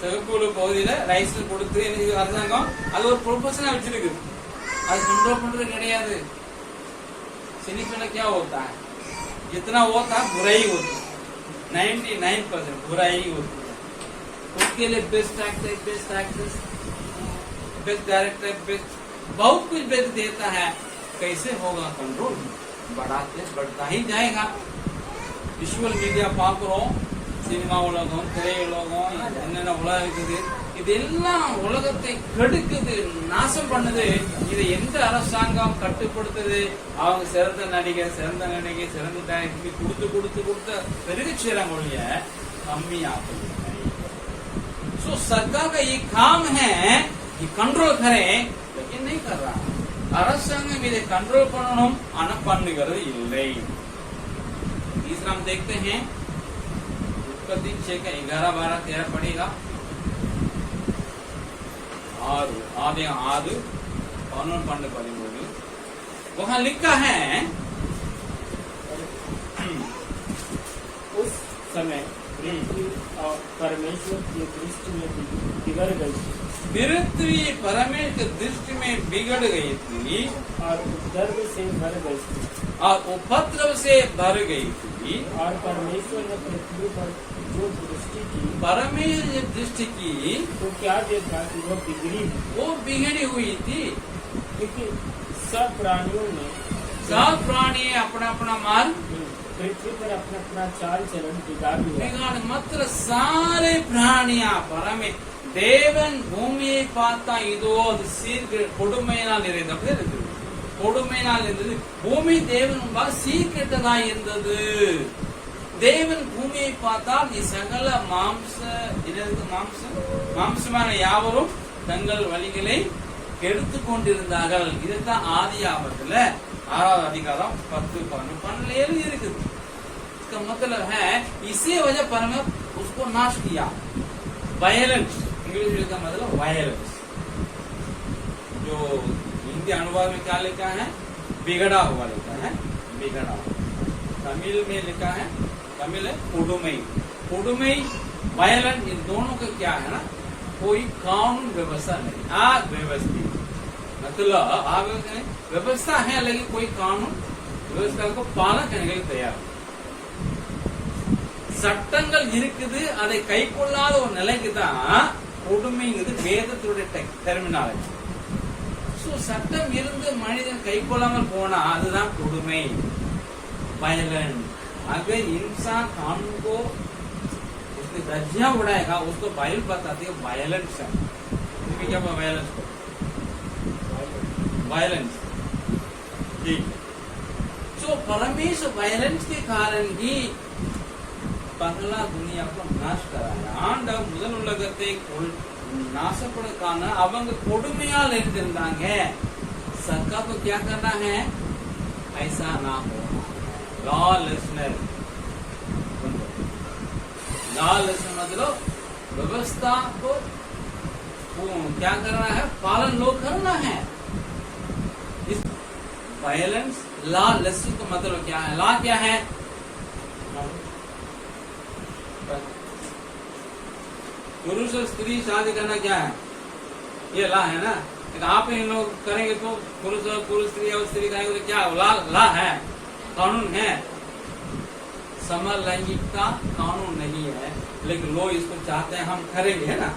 சிவப்பூர் பகுதியில லைசன்ஸ் கொடுத்து அரசாங்கம் அது ஒரு ப்ரொஃபஷனா வச்சிருக்கு, அது கண்ட்ரோல் பண்றது கிடையாது. सिनिक में क्या होता है, जितना होता है बुराई होती है, 99% बुराई होती है. उसके लिए best actor, best actress, best director, best बहुत कुछ बेस्ट देता है. कैसे होगा कंट्रोल, बढ़ता ही जाएगा. विजुअल मीडिया पाकुறோம், சினிமா உலகம், திரையுலகம், என்னென்ன உலகம் இருக்குது, இதெல்லாம் உலகத்தை கெடுக்குது, நாசம் பண்ணுது. இதை எந்த அரசாங்கம் கட்டுப்படுத்துது, அவங்க சிறந்த நடிகை, சிறந்த டைரக்டர் கொடுத்து பெருகு செய்யறாங்க ஒழிய கம்மியாகுது. सो सरकार का ये काम है कि कंट्रोल करे, लेकिन नहीं कर रहा. அரசாங்கம் இதை कंट्रोल பண்ணணும், ஆனா பண்ணுகிறது இல்லை. तीसरा हम देखते हैं उत्पत्ति 6 का 11, 12, 13 पढ़ेगा. आदि 11 पढ़ेंगे. वहां लिखा है उस समय पृथ्वी और परमेश्वर की दृष्टि में बिगड़ गई, पृथ्वी परमेश्वर की दृष्टि में बिगड़ गई थी और उपद्रव से भर गई थी, और परमेश्वर ने पृथ्वी पर जो दृष्टि की, परमेश्वर ने दृष्टि की तो क्या देखा कि वो बिगड़ी हुई थी. क्योंकि सब प्राणियों ने, सब प्राणी अपना अपना मार्ग, पृथ्वी पर अपना अपना चाल चलन बिगाड़, मात्र सारे प्राणियां परमे தேவன் பூமியை பார்த்தா இதோ அது கொடுமையினால் நிறைந்தது, கொடுமையினால் இருந்தது. பூமி தேவன் முன்பாக சீர்கெட்டதாய் இருந்தது. தேவன் பூமியை பார்த்தால் சகல மாம்சமான யாவரும் தங்கள் வழிகளை கெடுத்துக் கொண்டிருந்தார்கள். இதுதான் ஆதியாகமத்துல 6வது அதிகாரம் 10, 11, 12 இருக்குது. इसका मतलब है इसी वजह परमेश्वर उसको नाश किया. वायलेंस, इंग्लिश का मतलब वायलेंस. जो हिंदी अनुवाद में क्या लिखा है, बिगड़ा हुआ लिखा है, बिगड़ा. तमिल में लिखा है, तमिल है पुडुमई. पुडुमई वायलेंट, इन दोनों का क्या है ना, कोई कानून व्यवस्था नहीं, अव्यवस्थित. मतलब व्यवस्था है लेकिन कोई कानून व्यवस्था को पालन करने के लिए तैयार. சட்டங்கள் இருக்குது, அதை கை கொள்ளாத ஒரு நிலைக்கு தான் கொடுமைங்கிறது வேதத்துடைய டெர்மினாலஜி. சட்டம் இருந்து மனிதன் கை கொள்ளாமல் போனா அதுதான் கொடுமை, वायलेंट. अगर इंसान कानून को उसने धज्जियां उड़ाएगा, उसको बाइबल बताती है वायलेंस है. क्या वायलेंस, वायलेंस ठीक. सो परमेश्वर वायलेंस के कारण ही பகலா துனியாவுக்கு நாஷ் கராங்க. ஆண்டவர் முதல் உலகத்தை நாசப்படுக்கான அவங்க கொடுமையால் இருந்திருந்தாங்க. सरकार को क्या करना है, ऐसा ना हो. लॉलेसनेस, लॉलेसनेस मतलब व्यवस्था को क्या करना है, पालन लोग करना है. वायलेंस, लॉलेस का मतलब क्या है? लॉ क्या है? पुरुष और स्त्री शादी करना क्या है? ये लॉ है ना। आप इन लोग करेंगे तो पुरुष स्त्री और स्त्री करेंगे तो क्या लॉ है, कानून है। समलैंगिकता कानून नहीं है, लेकिन लोग इसको चाहते हैं हम करेंगे, है ना।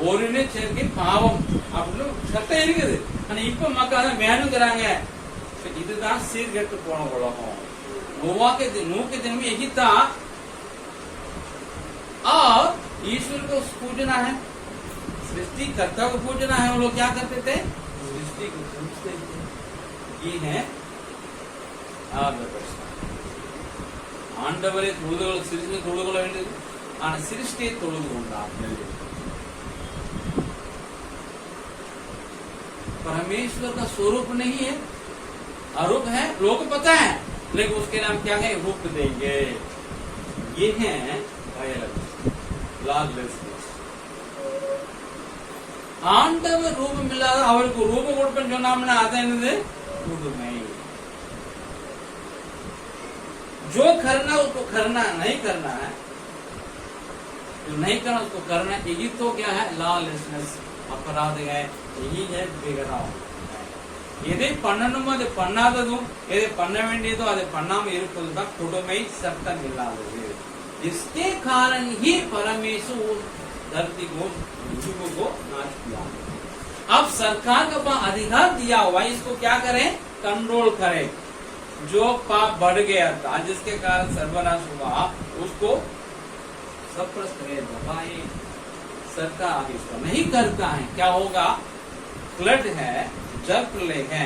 ஓரினை சேர்க்கை பாவம் அப்படின்னு சட்டம் இருக்குது. ஆனா இப்ப மக்கள் அதை வேணுங்கிறாங்க. இதுதான் சீர்கெட்டு போன உலகம். नोवा के दिन में यही था। और ईश्वर को पूजना है, सृष्टिकर्ता को पूजना है। वो लोग क्या करते थे? सृष्टि को पूजते थे। ये है ஆண்டவரை தொழுது சிருஷ்டியை தொழுது கொள்ள வேண்டியது. ஆனா சிருஷ்டியை தொழுது கொண்டார்கள். परमेश्वर का स्वरूप नहीं है, अरूप है। लोग पता है, लेकिन उसके नाम क्या है? रूप देंगे। ये है लॉलेसनेस. ஆண்டவர் ரூபம் இல்லாத அவருக்கு ரூபம் கொடுப்பேன்னு சொன்னாம்னா அது என்னது? புதுமை. जो करना उसको करना, नहीं करना है, जो नहीं करना उसको करना, यही तो क्या है? लॉलेसनेस, अपराध है. यही है बिगड़ाव. எதை பண்ணணுமோ அதை பண்ணாததும், எதை பண்ண வேண்டியதோ அதை பண்ணாம இருப்பதுதான் கொடுமை, சட்டம் இல்லாதது. इसके कारण ही परमेश्वर धरती को नाश किया. अब सरकार का पास अधिकार दिया हुआ, इसको क्या करें? कंट्रोल करें. जो पाप बढ़ गया था, जिसके कारण सर्वनाश हुआ, उसको सप्रेस करें, दबाए. सरकार इसको नहीं करता है. क्या होगा? फ्लड है, जल प्रलय है,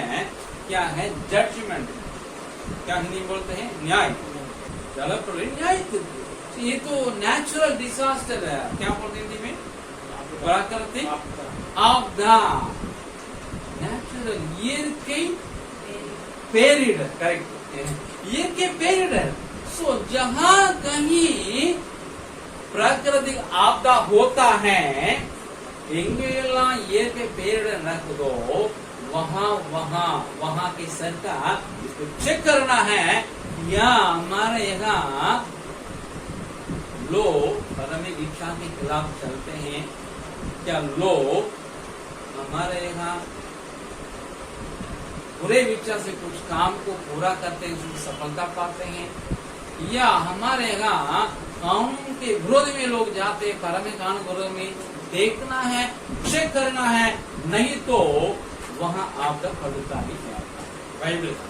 क्या है? जजमेंट. क्या हिंदी बोलते हैं? न्याय. जल प्रलय न्याय. ये तो नेचुरल डिजास्टर है. क्या बोलते हैं हिंदी में? प्राकृतिक आपदा. नेचुरल इयर्की पेरिडर. करेक्ट. इयर्की पेरिडर. सो जहां कहीं प्राकृतिक आपदा होता है, எங்கெல்லாம் இயற்கை பேரிடர் நடக்குதோ वहां की सरकार इसको चेक करना है. या हमारे यहाँ लोग धार्मिक इच्छा के खिलाफ चलते हैं? क्या लोग हमारे यहाँ बुरे इच्छा से कुछ काम को पूरा करते हैं, उसमें सफलता पाते हैं? या हमारे यहाँ कानून के विरोध में लोग जाते हैं, परम कानून विरोध में देखना है, चेक करना है, नहीं तो वहां आपका पड़ता ही जाता. बाइबल का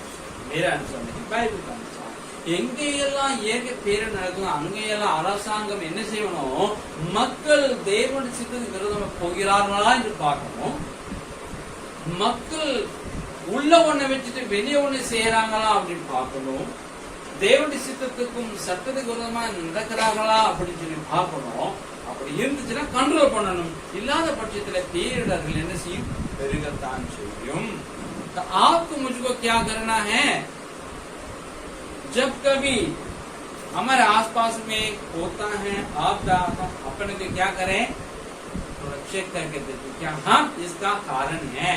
मेरा अनुसार नहीं, बाइबल का अनुसार எங்கெல்லாம் இயற்கை பேரிடர் நடக்குதோ அங்கெல்லாம் அரசாங்கம் என்ன செய்யணும்? மக்கள் தேவனுடைய சித்தத்துக்கு விரோதமா போகிறார்களா என்று பார்க்கணும். மக்கள் உள்ள ஒண்ணை வச்சுட்டு வெளியே ஒண்ணு செய்யறாங்களா அப்படின்னு பார்க்கணும். தேவனுடைய சித்தத்துக்கும் சட்டத்துக்கு விரோதமா நடக்கிறார்களா அப்படின்னு சொல்லி பார்க்கணும். அப்படி இருந்துச்சுன்னா கண்ட்ரோல் பண்ணணும். இல்லாத பட்சத்துல பேரிடர்கள் என்ன செய்யும்? பெருகத்தான் செய்யும். तो आपको मुझको क्या करना है? जब कभी हमारे आसपास में होता है आपदा, अपने को क्या करें? थोड़ा चेक करके देखो क्या हम इसका कारण है.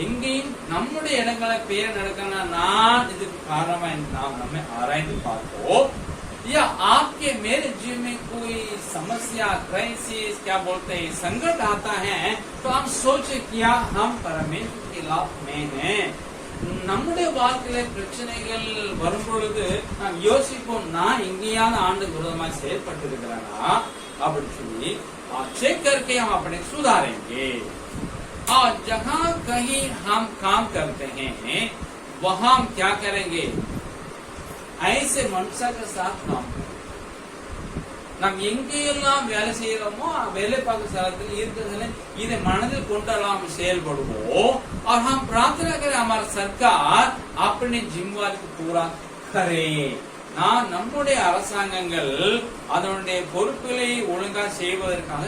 எங்கேயும் நம்முடைய இடங்களை பேர் நடக்கணும்னா நான் இதுக்கு காரணமா நாம் நம்ம ஆராய்ந்து பார்த்தோம். या आपके मेरे जीवन में कोई समस्या, क्राइसिस, क्या बोलते हैं, संकट आता है, तो हम सोचे क्या हम परमेश्वर के लाभ में हैं. நம்முடைய வாழ்க்கையில பிரச்சனைகள் வரும் பொழுது நாம் யோசிப்போம், நான் எங்கேயாவது ஆண்டுக்கு விரோதமாக செயல்பட்டு இருக்கிறானா அப்படின்னு சொல்லி चेक करके हम अपने सुधारेंगे. और जहाँ कहीं हम काम करते हैं वहां हम क्या करेंगे? ऐसे मनुष्य के साथ काम करें. நாம் எங்கெல்லாம் வேலை செய்யறோமோ வேலை பார்க்க स्थलத்தில் இருக்கிறதுல இதை மனதில் கொண்டு நாம் செயல்படுவோம். और हम प्रार्थना करें हमारा सरकार अपने जिम्मेवारी को पूरा करे. நான் நம்முடைய அரசாங்கங்கள் அதனுடைய பொறுப்புகளை ஒழுங்கா செய்வதற்காக